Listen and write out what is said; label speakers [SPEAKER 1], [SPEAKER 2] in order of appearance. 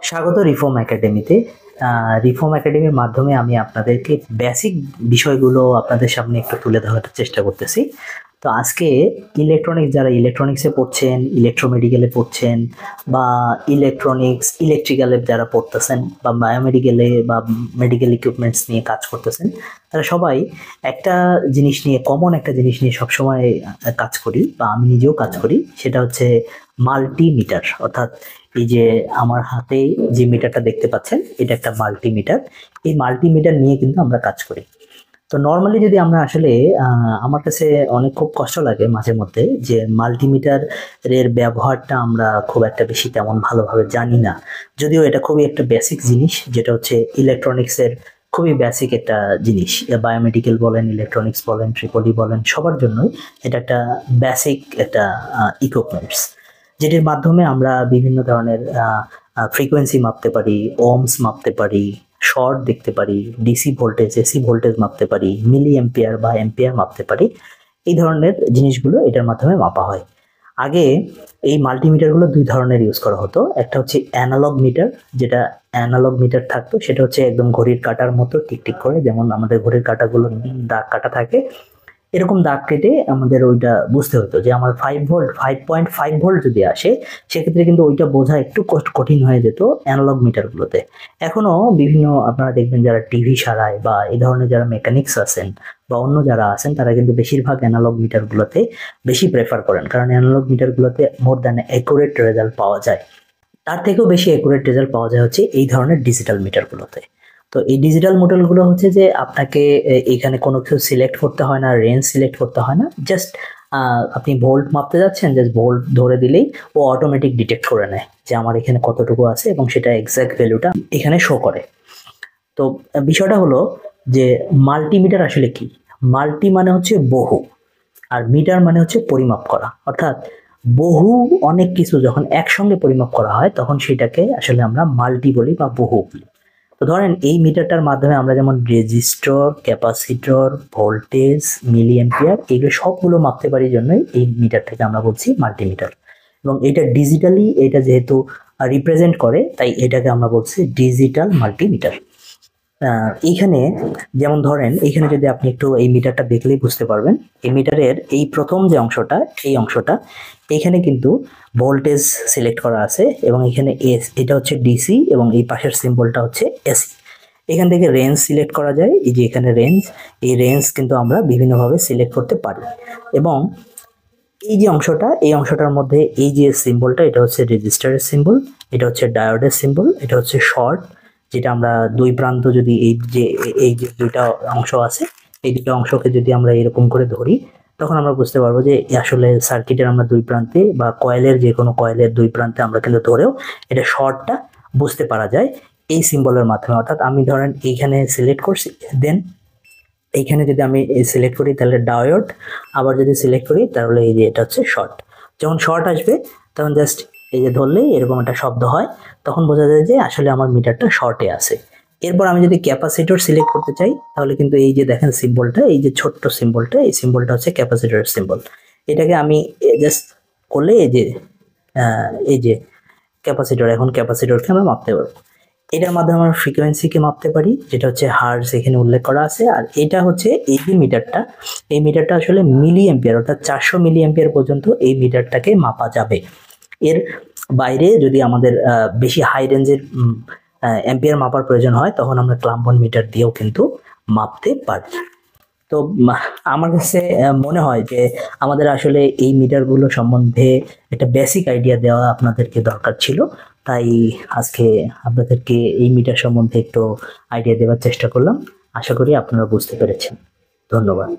[SPEAKER 1] স্বাগত রিফর্ম একাডেমিতে। রিফর্ম একাডেমির মাধ্যমে আমি আপনাদেরকে বেসিক বিষয়গুলো আপনাদের সামনে একটু তুলে ধরার চেষ্টা করতেছি। তো আজকে যারা ইলেকট্রনিক্সে পড়ছেন, ইলেকট্রোমেডিক্যালে পড়ছেন, বা ইলেকট্রিক্যালে যারা পড়তেছেন, বা বায়োমেডিক্যালে বা মেডিকেল ইকুইপমেন্টস নিয়ে কাজ করতেছেন, তারা সবাই কমন একটা জিনিস নিয়ে সবসময় কাজ করি, বা আমি নিজেও কাজ করি। সেটা হচ্ছে মাল্টিমিটার। অর্থাৎ এই যে আমার হাতে যে মিটারটা দেখতে পাচ্ছেন, এটা একটা মাল্টিমিটার। এই মাল্টিমিটার নিয়ে কিন্তু আমরা কাজ করি। তো নর্মালি যদি আমরা আসলে আমার কাছে খুব কষ্ট লাগে মাঝে মধ্যে যে মাল্টিমিটারের ব্যবহারটা আমরা খুব একটা বেশি তেমন ভালোভাবে জানি না। যদিও এটা খুবই একটা বেসিক জিনিস, যেটা হচ্ছে ইলেকট্রনিক্সের খুবই বেসিক একটা জিনিস। বায়োমেডিক্যাল বলেন, ইলেকট্রনিক্স বলেন, ট্রিপলি বলেন, সবার জন্যই এটা একটা বেসিক একটা ইকুইপমেন্টস, যেটির মাধ্যমে আমরা বিভিন্ন ধরনের ফ্রিকোয়েন্সি মাপতে পারি, ওহমস মাপতে পারি, শর্ট দেখতে পারি, ডিসি ভোল্টেজ, এসি ভোল্টেজ মাপতে পারি, মিলি এম্পিয়ার বা এম্পিয়ার মাপতে পারি। এই ধরনের জিনিসগুলো এটার মাধ্যমে মাপা হয়। আগে এই মাল্টিমিটারগুলো দুই ধরনের ইউজ করা হতো। একটা হচ্ছে অ্যানালগ মিটার, যেটা অ্যানালগ মিটার থাকতো, সেটা হচ্ছে একদম ঘড়ির কাঁটার মতো টিকটিক করে, যেমন আমাদের ঘড়ির কাঁটাগুলো দাগ কাটা থাকে, এরকম দাগ কেটে আমাদের ওইটা বুঝতে হতো যে আমার 5.5 ভোল্ট যদি আসে, সেক্ষেত্রে কিন্তু ওইটা বোঝা একটু কঠিন হয়ে যেত অ্যানালগ মিটারগুলোতে। এখনো বিভিন্ন আপনারা দেখবেন যারা টিভি সারায় বা এই ধরনের যারা মেকানিক্স আছেন বা অন্য যারা আছেন, তারা কিন্তু বেশিরভাগ অ্যানালগ মিটারগুলোতে বেশি প্রেফার করেন, কারণ অ্যানালগ মিটারগুলোতে মোর দ্যান অ্যাকুরেট রেজাল্ট পাওয়া যায়। তার থেকেও বেশি অ্যাকুরেট রেজাল্ট পাওয়া যায় হচ্ছে এই ধরনের ডিজিটাল মিটারগুলোতে। তো এই ডিজিটাল মডেলগুলো হচ্ছে যে আপনাকে এখানে কোনো কিছু সিলেক্ট করতে হয় না, রেঞ্জ সিলেক্ট করতে হয় না। জাস্ট আপনি ভোল্ট মাপতে যাচ্ছেন, জাস্ট ভোল্ট ধরে দিলেই ও অটোমেটিক ডিটেক্ট করে নেয় যে আমার এখানে কতটুকু আছে, এবং সেটা এক্সাক্ট ভ্যালুটা এখানে শো করে। তো বিষয়টা হলো যে মাল্টিমিটার আসলে কি? মাল্টি মানে হচ্ছে বহু, আর মিটার মানে হচ্ছে পরিমাপ করা। অর্থাৎ অনেক কিছু যখন একসঙ্গে পরিমাপ করা হয়, তখন সেটাকে আসলে আমরা মাল্টি বলি বা বহু বলি। তো ধরেন এই মিটারটার মাধ্যমে আমরা যেমন resistor, capacitor, voltage, milli ampere, এগুলো সবগুলো মাপতে পারি, জন্যই এই মিটারটাকে আমরা বলছি মাল্টিমিটার। এবং এটা যেহেতু রিপ্রেজেন্ট করে, তাই এটাকে আমরা বলছি ডিজিটাল মাল্টিমিটার। এইখানে যেমন ধরেন, এইখানে যদি আপনি একটু এই মিটারটা দেখলেই বুঝতে পারবেন, এই মিটারের এই প্রথম যে অংশটা, এই অংশটা, এখানে কিন্তু ভোল্টেজ সিলেক্ট করা আছে, এবং এখানে এটা হচ্ছে ডিসি, এবং এই পাশের সিম্বলটা হচ্ছে এসি। এখান থেকে রেঞ্জ সিলেক্ট করা যায়। এই যে এখানে রেঞ্জ, এই রেঞ্জ কিন্তু আমরা বিভিন্নভাবে সিলেক্ট করতে পারি। এবং এই যে অংশটা, এই অংশটার মধ্যে এই যে সিম্বলটা, এটা হচ্ছে রেজিস্টারের সিম্বল, এটা হচ্ছে ডায়োডের সিম্বল, এটা হচ্ছে শর্ট, যেটা আমরা দুই প্রান্ত যদি এই যে দুইটা অংশ আছে, এই দুটো অংশকে যদি আমরা এরকম করে ধরি, তখন আমরা বুঝতে পারবো যে আসলে সার্কিটের আমরা দুই প্রান্তে, বা কয়েলের যে কোনো কয়েলের দুই প্রান্তে আমরা কিন্তু ধরেও এটা শর্টটা বুঝতে পারা যায় এই সিম্বলের মাধ্যমে। অর্থাৎ আমি ধরেন এইখানে সিলেক্ট করছি, দেন এইখানে যদি আমি সিলেক্ট করি তাহলে ডায়োড, আবার যদি সিলেক্ট করি তাহলে এই যে এটা হচ্ছে শর্ট। যখন শর্ট আসবে তখন জাস্ট এই যে ধরলেই এরকম একটা শব্দ হয়, তখন বোঝা যায় যে আসলে আমার মিটারটা শর্টে আছে। এরপর আমি যদি ক্যাপাসিটর সিলেক্ট করতে চাই, তাহলে কিন্তু এই যে দেখেন সিম্বলটা, এই যে ছোট্ট সিম্বলটা, এই সিম্বলটা হচ্ছে ক্যাপাসিটরের সিম্বল। এটাকে আমি জাস্ট করলে এই যে ক্যাপাসিটর, এখন ক্যাপাসিটরকে আমরা মাপতে পারবো। এটার মাধ্যমে আমরা ফ্রিকোয়েন্সিকে মাপতে পারি, যেটা হচ্ছে হার্জ এখানে উল্লেখ করা আছে। আর এটা হচ্ছে এই যে মিটারটা, এই মিটারটা আসলে মিলি এম্পিয়ার, অর্থাৎ 400 মিলি এম্পিয়ার পর্যন্ত এই মিটারটাকে মাপা যাবে। এর বাইরে যদি আমাদের বেশি হাই রেঞ্জের এম্পিয়ার মাপার প্রয়োজন হয়, তখন আমরা ক্লাম্বন মিটার দিয়েও কিন্তু মাপতে পারি। তো আমার কাছে মনে হয় যে আমাদের আসলে এই মিটারগুলো সম্বন্ধে একটা বেসিক আইডিয়া দেওয়া আপনাদেরকে দরকার ছিল। তাই আজকে আপনাদেরকে এই মিটার সম্বন্ধে একটু আইডিয়া দেওয়ার চেষ্টা করলাম। আশা করি আপনারা বুঝতে পেরেছেন। ধন্যবাদ।